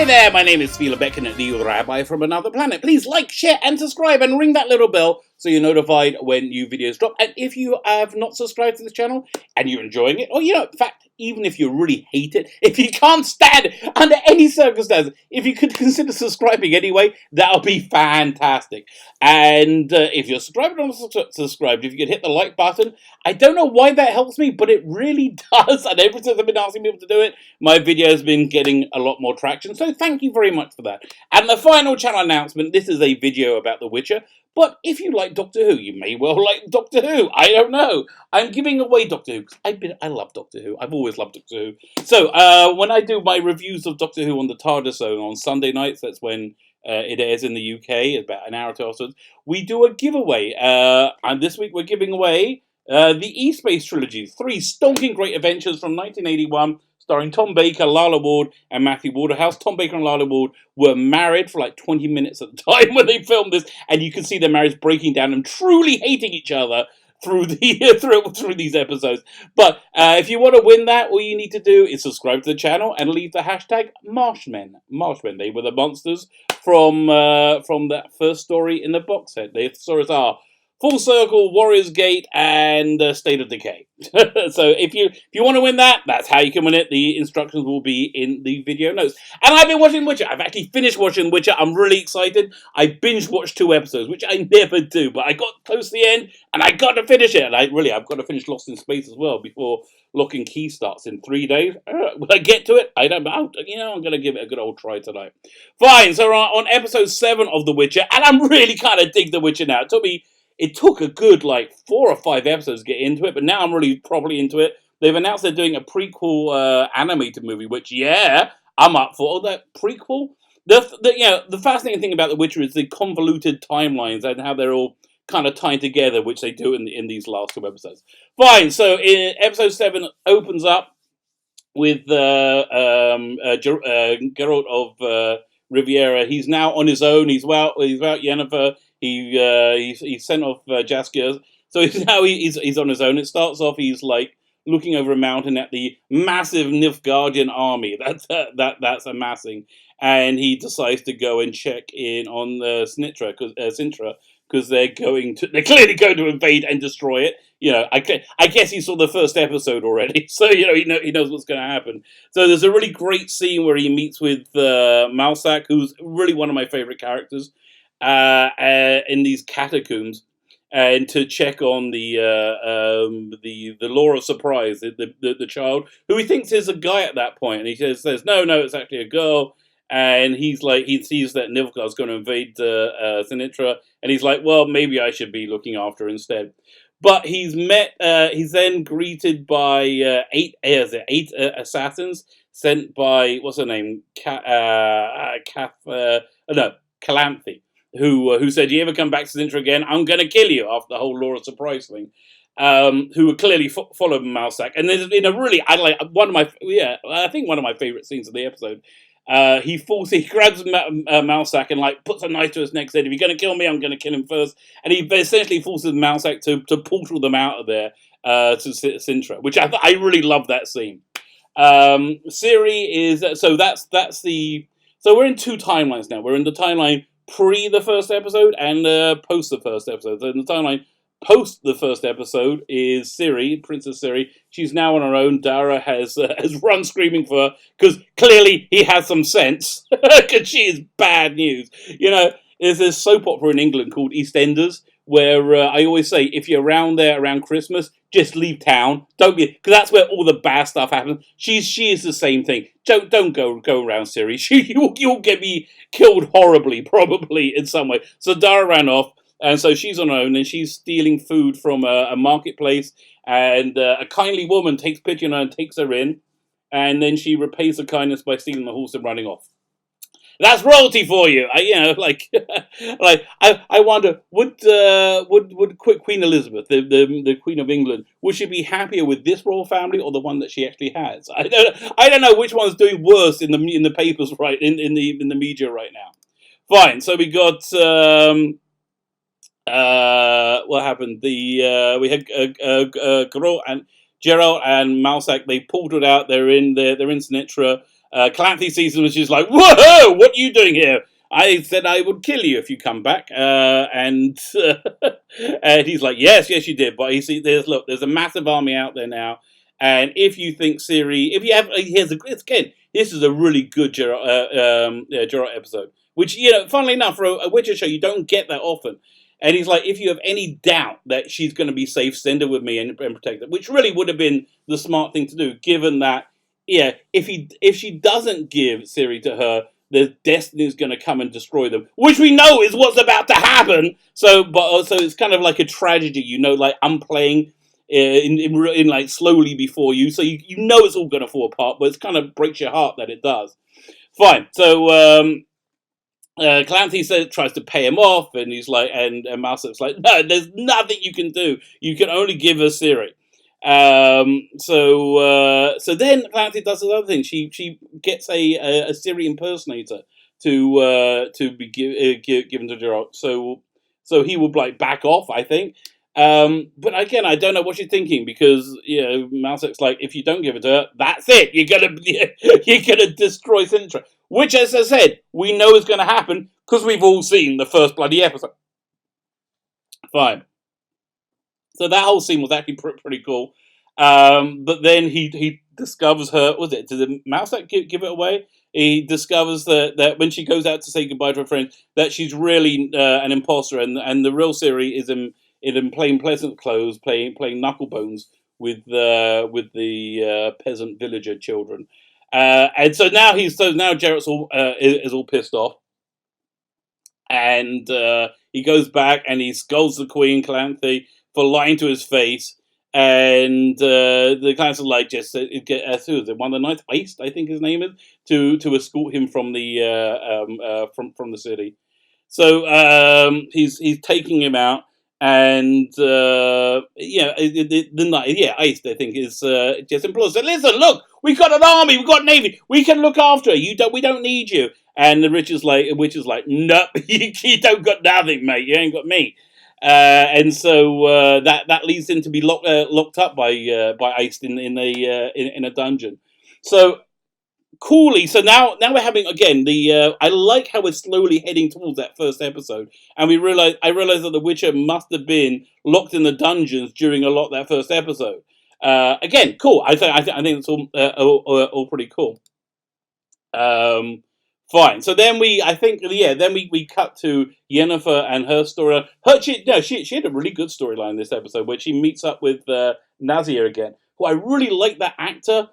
Hi there, my name is Phila Beckett, the Rabbi from another planet. Please like, share, and subscribe, and ring that little bell so you're notified when new videos drop. And if you have not subscribed to the channel and you're enjoying it, or in fact, even if you really hate it, if you can't stand it under any circumstances, if you could consider subscribing anyway, that'll be fantastic. And if you're subscribed or not subscribed, if you could hit the like button, I don't know why that helps me, but it really does. And ever since I've been asking people to do it, my video has been getting a lot more traction. So thank you very much for that. And the final channel announcement, this is a video about The Witcher. But if you like Doctor Who, you may well like Doctor Who. I don't know. I'm giving away Doctor Who because I love Doctor Who. I've always loved Doctor Who. So when I do my reviews of Doctor Who on the TardisZone on Sunday nights, that's when it airs in the UK, about an hour or two afterwards, we do a giveaway. And this week we're giving away the E-Space Trilogy, 3 stonking great adventures from 1981, starring Tom Baker, Lalla Ward, and Matthew Waterhouse. Tom Baker and Lalla Ward were married for like 20 minutes at the time when they filmed this, and you can see their marriage breaking down and truly hating each other through through these episodes. But if you want to win that, all you need to do is subscribe to the channel and leave the hashtag Marshmen. Marshmen, they were the monsters from that first story in the box set. The stories are Full Circle, Warrior's Gate, and State of Decay. So if you want to win that, that's how you can win it. The instructions will be in the video notes. And I've been watching Witcher. I've actually finished watching Witcher. I'm really excited. I binge watched 2 episodes, which I never do, but I got close to the end and I got to finish it. And I've got to finish Lost in Space as well before Lock and Key starts in 3 days. Will I get to it? I don't know. I'm going to give it a good old try tonight. Fine. So we're on episode 7 of The Witcher, and I'm really kind of dig The Witcher now. It took a good 4 or 5 episodes to get into it, but now I'm really properly into it. They've announced they're doing a prequel animated movie, which, I'm up for. Oh, that prequel? The fascinating thing about The Witcher is the convoluted timelines and how they're all kind of tied together, which they do in these last 2 episodes. Fine, so episode 7 opens up with Geralt of Riviera. He's now on his own. He's out Yennefer. He's sent off Jaskier, so he's on his own. It starts off, he's looking over a mountain at the massive Nilfgaardian army that's amassing, and he decides to go and check in on Sintra because they're clearly going to invade and destroy it. I guess he saw the first episode already, so he knows what's going to happen. So there's a really great scene where he meets with Malsak, who's really one of my favorite characters. In these catacombs, and to check on the Laura Surprise, the child who he thinks is a guy at that point, and he says no, it's actually a girl, and he sees that Nilfgaard's going to invade Sintra, and he's like, well, maybe I should be looking after her instead. But he's then greeted by 8 assassins sent by, what's her name, Calanthe. Who said, you ever come back to Sintra again, I'm going to kill you, after the whole Laura Surprise thing, who were clearly followed Malsak. And there's one of my favorite scenes of the episode. He grabs Malsak and puts a knife to his neck, said, if you're going to kill me, I'm going to kill him first. And he essentially forces Malsak to portal them out of there to Sintra, which I really love that scene. Ciri is, so we're in 2 timelines now. We're in the timeline pre the first episode and post the first episode. So in the timeline post the first episode is Ciri, Princess Ciri. She's now on her own. Dara has run screaming for her because clearly he has some sense, because she is bad news. There's this soap opera in England called EastEnders, where I always say, if you're around Christmas, just leave town. Don't be, because that's where all the bad stuff happens. She is the same thing. Don't go around Ciri. You'll get me killed horribly, probably in some way. So Dara ran off, and so she's on her own, and she's stealing food from a marketplace. And a kindly woman takes pity on her and takes her in, and then she repays the kindness by stealing the horse and running off. That's royalty for you. I wonder, would Queen Elizabeth, the Queen of England, would she be happier with this royal family or the one that she actually has? I don't know which one's doing worse in the papers in the media right now. Fine. So we got what happened? We had Geralt and Malsak. They pulled it out. They're in Sintra. Clancy sees him and she's like, "Whoa! What are you doing here? I said I would kill you if you come back." And and he's like, "Yes, yes, you did." But you see, there's a massive army out there now, and if you think Siri, if you have, again, this is a really good Geralt episode. Which, funnily enough, for a Witcher show, you don't get that often. And he's like, if you have any doubt that she's going to be safe, send her with me and protect her. Which really would have been the smart thing to do, given that, if she doesn't give Ciri to her, the Destiny is going to come and destroy them, which we know is what's about to happen. So, but also it's kind of like a tragedy, like I'm playing in like slowly before you, so you know it's all going to fall apart, but it's kind of breaks your heart that it does. Fine. So, Clancy tries to pay him off, and he's like, and Mouseup's like, no, there's nothing you can do. You can only give her Ciri. So then Clancy does another thing. She gets a Ciri impersonator to be given to Geralt. So he will like back off, I think. But again, I don't know what she's thinking, because Mouseup's like, if you don't give it to her, that's it. You're gonna destroy Sintra. Which, as I said, we know is going to happen because we've all seen the first bloody episode. Fine. So that whole scene was actually pretty cool. But then he discovers her. Did the mouse give it away? He discovers that when she goes out to say goodbye to her friend, that she's really an imposter, and the real Ciri is in plain pleasant clothes, playing knucklebones with the peasant villager children. And so now Geralt's is all pissed off, and he goes back and he scolds the Queen Clancy for lying to his face, and the Clancy like just who is it? One of the knights, Iced, I think his name is, to escort him from the from the city. So he's taking him out. And the knight, Ace, I think, is just implores. So listen, look, we've got an army, we've got a navy, we can look after her. We don't need you. And the witch is like, no, you don't got nothing, mate. You ain't got me. And so that leads him to be locked up by Ace in a dungeon. So. Coolly, so now we're having again I like how we're slowly heading towards that first episode, and I realize that the Witcher must have been locked in the dungeons during a lot of that first episode. Again, cool. I think it's all pretty cool. Fine. So then we cut to Yennefer and her story. She had a really good storyline this episode, where she meets up with Nazir again, who I really like that actor.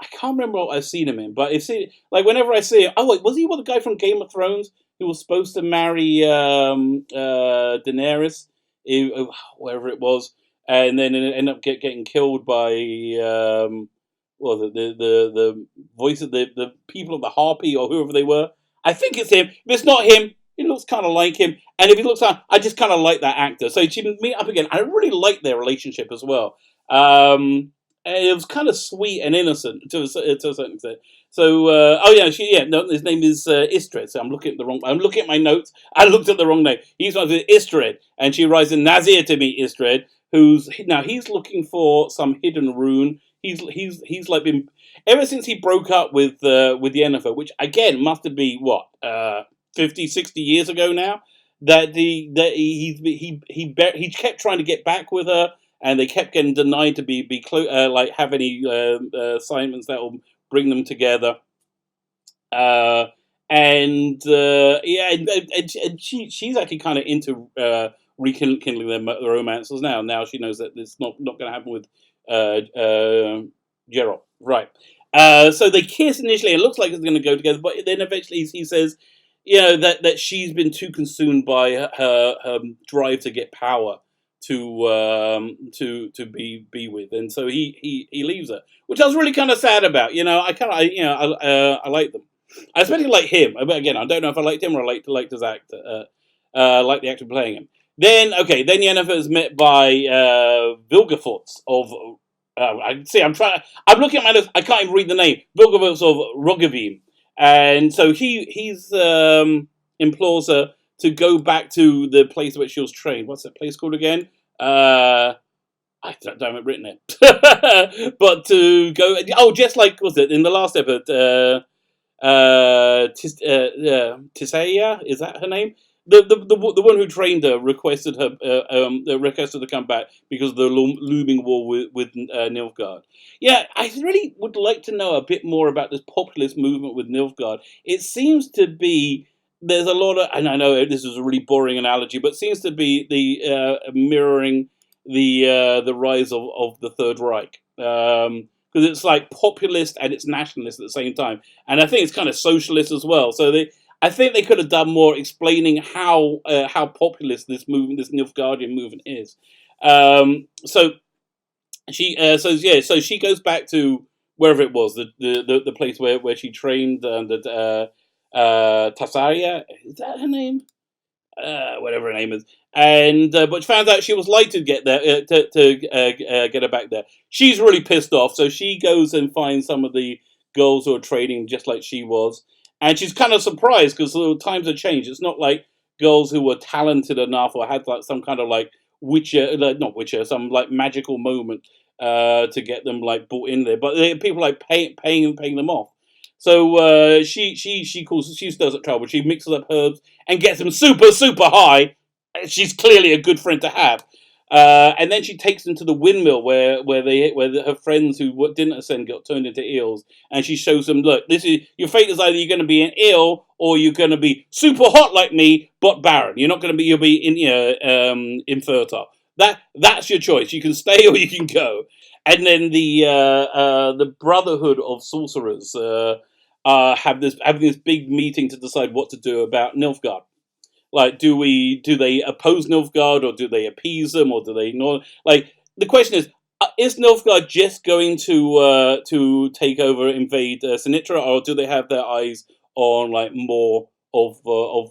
I can't remember what I've seen him in, but whenever I see him, was he the guy from Game of Thrones who was supposed to marry Daenerys, wherever it was, and then ended up getting killed by the voice of the people of the Harpy, or whoever they were. I think it's him. If it's not him, he looks kind of like him, and if he looks like, I just kind of like that actor. So she meet up again. I really like their relationship as well. It was kind of sweet and innocent to a certain extent. So, his name is Istred. So I'm looking at my notes. I looked at the wrong name. He's not Istred, and she writes in Nazir to meet Istred, he's looking for some hidden rune. He's like been ever since he broke up with Yennefer, which again must have been 50, 60 years ago now. That he kept trying to get back with her. And they kept getting denied to have any assignments that will bring them together. And she's actually kind of into rekindling their romances now. Now she knows that it's not going to happen with Geralt. Right. So they kiss initially. It looks like it's going to go together, but then eventually he says, that she's been too consumed by her drive to get power to be with, and so he leaves her, which I was really kind of sad about. I like them. I especially like him. But again, I don't know if I liked him or I liked his actor. Like the actor playing him. Then Yennefer is met by Vilgefortz of. I'm looking at my notes. I can't even read the name. Vilgefortz of Roggeveen, and so he's implores her to go back to the place where she was trained. What's that place called again? I don't have it written it. But to go, oh, just like, was it in the last episode, Tisaya, is that her name? The one who trained her requested requested to come back because of the looming war with Nilfgaard. Yeah, I really would like to know a bit more about this populist movement with Nilfgaard. It seems to be there's a lot of, and I know this is a really boring analogy, but it seems to be the mirroring the rise of the Third Reich. Because it's like populist and it's nationalist at the same time, and I think it's kind of socialist as well. So I think they could have done more explaining how populist this movement, this Nilfgaardian movement, is. So so she goes back to wherever it was, the place where she trained, Tasaria, is that her name? Whatever her name is, and but found out she was late to get there to get her back there. She's really pissed off, so she goes and finds some of the girls who are training just like she was, and she's kind of surprised because the times have changed. It's not like girls who were talented enough or had like some kind of like not Witcher, some like magical moment to get them like brought in there, but people like paying them off. So she stirs up trouble. She mixes up herbs and gets them super high. She's clearly a good friend to have. And then she takes them to the windmill where her friends who didn't ascend got turned into eels, and she shows them, look, this is your fate is either you're going to be an eel or you're going to be super hot like me but barren. You're not going to be infertile. That's your choice. You can stay or you can go. And then the Brotherhood of Sorcerers having this big meeting to decide what to do about Nilfgaard. Like, do they oppose Nilfgaard, or do they appease them, or do they not? Like, the question is Nilfgaard just going to take over, invade Sinatra, or do they have their eyes on like more of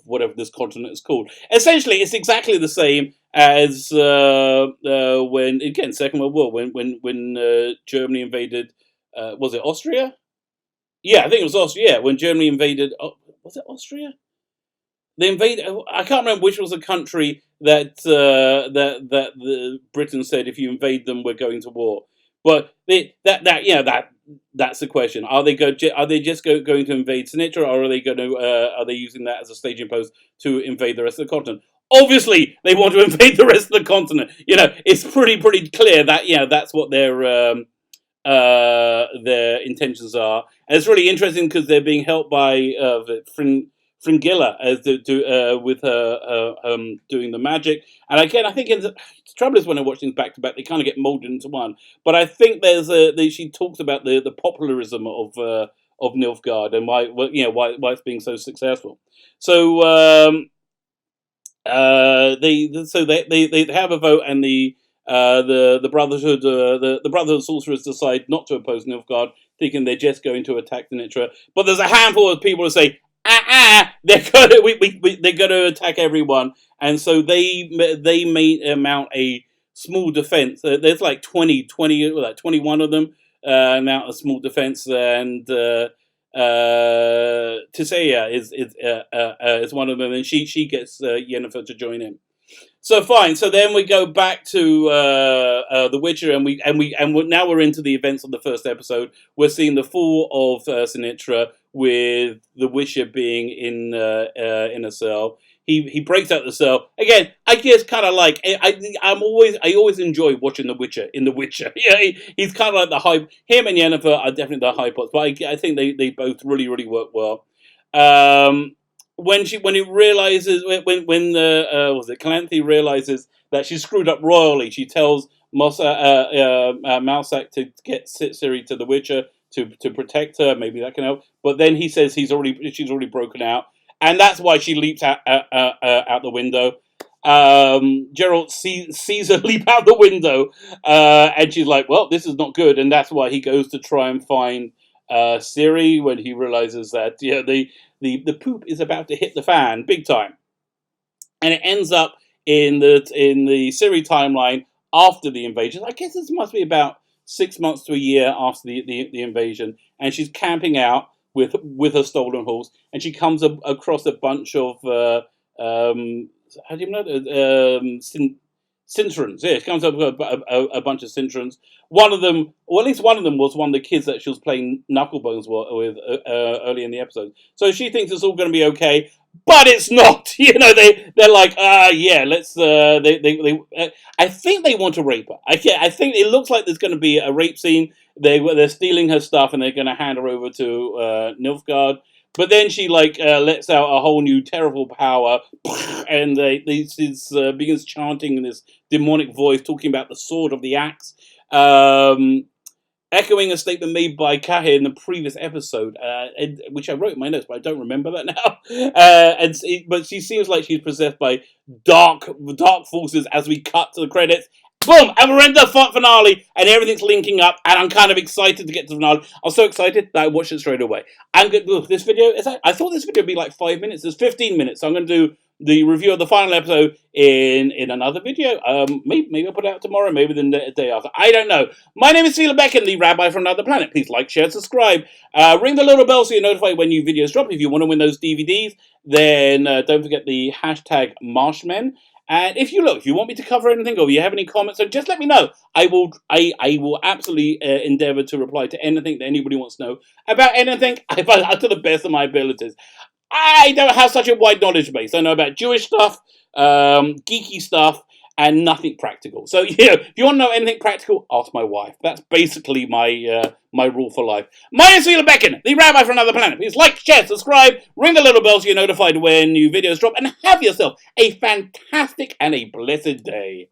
whatever this continent is called? Essentially, it's exactly the same as when, again, Second World War, when Germany invaded. Was it Austria? Yeah, I think it was Austria. Yeah, when Germany invaded, was it Austria? They invaded. I can't remember which was the country that the Britain said, if you invade them, we're going to war. But that's the question. Are they just going to invade Sinatra, or are they using that as a staging post to invade the rest of the continent? Obviously, they want to invade the rest of the continent. It's pretty clear that that's what their intentions are. And it's really interesting because they're being helped by Fringilla as with her doing the magic. And again, I think the trouble is when I watch things back to back, they kind of get molded into one. But I think she talks about the popularism of Nilfgaard and why it's being so successful. So they have a vote, and the Brotherhood the Brotherhood of Sorcerers decide not to oppose Nilfgaard, thinking they're just going to attack the Nitra. But there's a handful of people who say, they're going to attack everyone, and so they may mount a small defense. There's like 21 of them mount a small defense, and Tisaya is one of them, and she gets Yennefer to join in. So fine. So then we go back to The Witcher, and now we're into the events of the first episode. We're seeing the fall of Sinatra, with the Witcher being in a cell. He breaks out the cell again. I guess kind of like I always enjoy watching The Witcher in The Witcher. Yeah, he's kind of like the hype. Him and Yennefer are definitely the high pots, but I think they both really work well. When he realizes when Calanthe realizes that she screwed up royally, she tells Mousak to get Ciri to the Witcher to protect her. Maybe that can help. But then he says she's already broken out, and that's why she leaps out the window. Geralt sees her leap out the window, and she's like, "Well, this is not good," and that's why he goes to try and find Ciri when he realizes that the poop is about to hit the fan big time, and it ends up in the Ciri timeline after the invasion. I guess this must be about 6 months to a year after the invasion, and she's camping out with her stolen horse, and she comes across a bunch of how do you know Cintrons. Yeah, she comes up with a bunch of Cintrons. One of them, or at least one of them, was one of the kids that she was playing Knucklebones with early in the episode. So she thinks it's all going to be okay, but it's not. They're like, yeah, let's. I think they want to rape her. I think it looks like there's going to be a rape scene. They're stealing her stuff and they're going to hand her over to Nilfgaard. But then she lets out a whole new terrible power, and begins chanting in this demonic voice, talking about the sword of the axe, echoing a statement made by Kahir in the previous episode, which I wrote in my notes, but I don't remember that now. But she seems like she's possessed by dark forces as we cut to the credits. Boom! And we're in the finale, and everything's linking up, and I'm kind of excited to get to the finale. I'm so excited that I watched it straight away. I'm good. This video I thought this video would be like 5 minutes. It's 15 minutes, so I'm going to do the review of the final episode in another video. Maybe I'll put it out tomorrow, maybe the day after. I don't know. My name is Phila Becken, the Rabbi from Another Planet. Please like, share, subscribe. Ring the little bell so you're notified when new videos drop. If you want to win those DVDs, then don't forget the hashtag Marshmen. And if you want me to cover anything, or you have any comments, so just let me know. I will absolutely endeavour to reply to anything that anybody wants to know about anything to the best of my abilities. I don't have such a wide knowledge base. I know about Jewish stuff, geeky stuff, and nothing practical. So, if you want to know anything practical, ask my wife. That's basically my my rule for life. My name is Phila Becken, the Rabbi from Another Planet. Please like, share, subscribe, ring the little bell so you're notified when new videos drop, and have yourself a fantastic and a blessed day.